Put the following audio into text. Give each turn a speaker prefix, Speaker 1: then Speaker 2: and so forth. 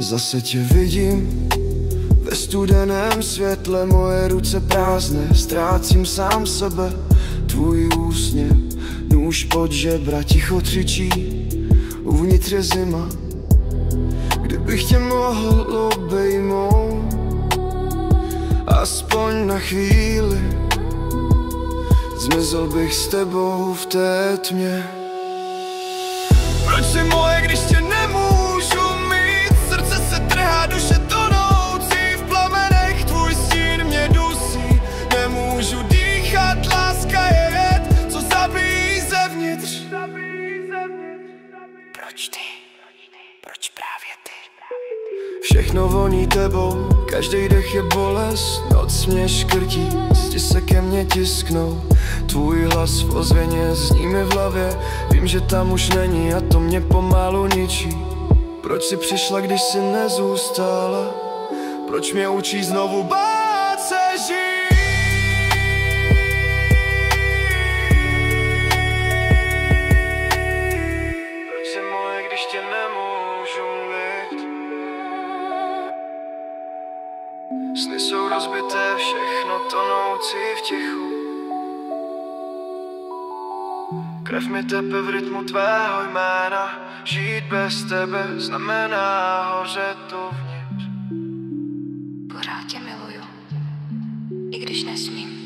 Speaker 1: Zase tě vidím ve studeném světle, moje ruce prázdné, ztrácím sám sebe. Tvůj úsměv, nůž pod žebra, ticho křičí, uvnitř je zima. Kdybych tě mohl obejmout, aspoň na chvíli, zmizel bych s tebou v té tmě. Proč jsi moje, když tě nemůžu mít? Srdce se trhá, duše tonoucí v plamenech, tvůj stín mě dusí. Nemůžu dýchat, láska je jed, co zabíjí zevnitř. Proč ty? Proč právě ty? Všechno voní tebou, každý dech je bolest, noc mě škrtí, zdi se ke mně tisknou. Tvůj hlas v ozvěně zní mi v hlavě, vím, že tam už není a to mě pomalu ničí. Proč jsi přišla, když jsi nezůstala? Proč mě učí znovu bát se žít? Proč jsi moje, když tě nemůžu mít? Sny jsou rozbité, všechno tonoucí v tichu. Krev mi tepe v rytmu tvého jména, žít bez tebe znamená hořet uvnitř.
Speaker 2: Pořád tě miluju, i když nesmím.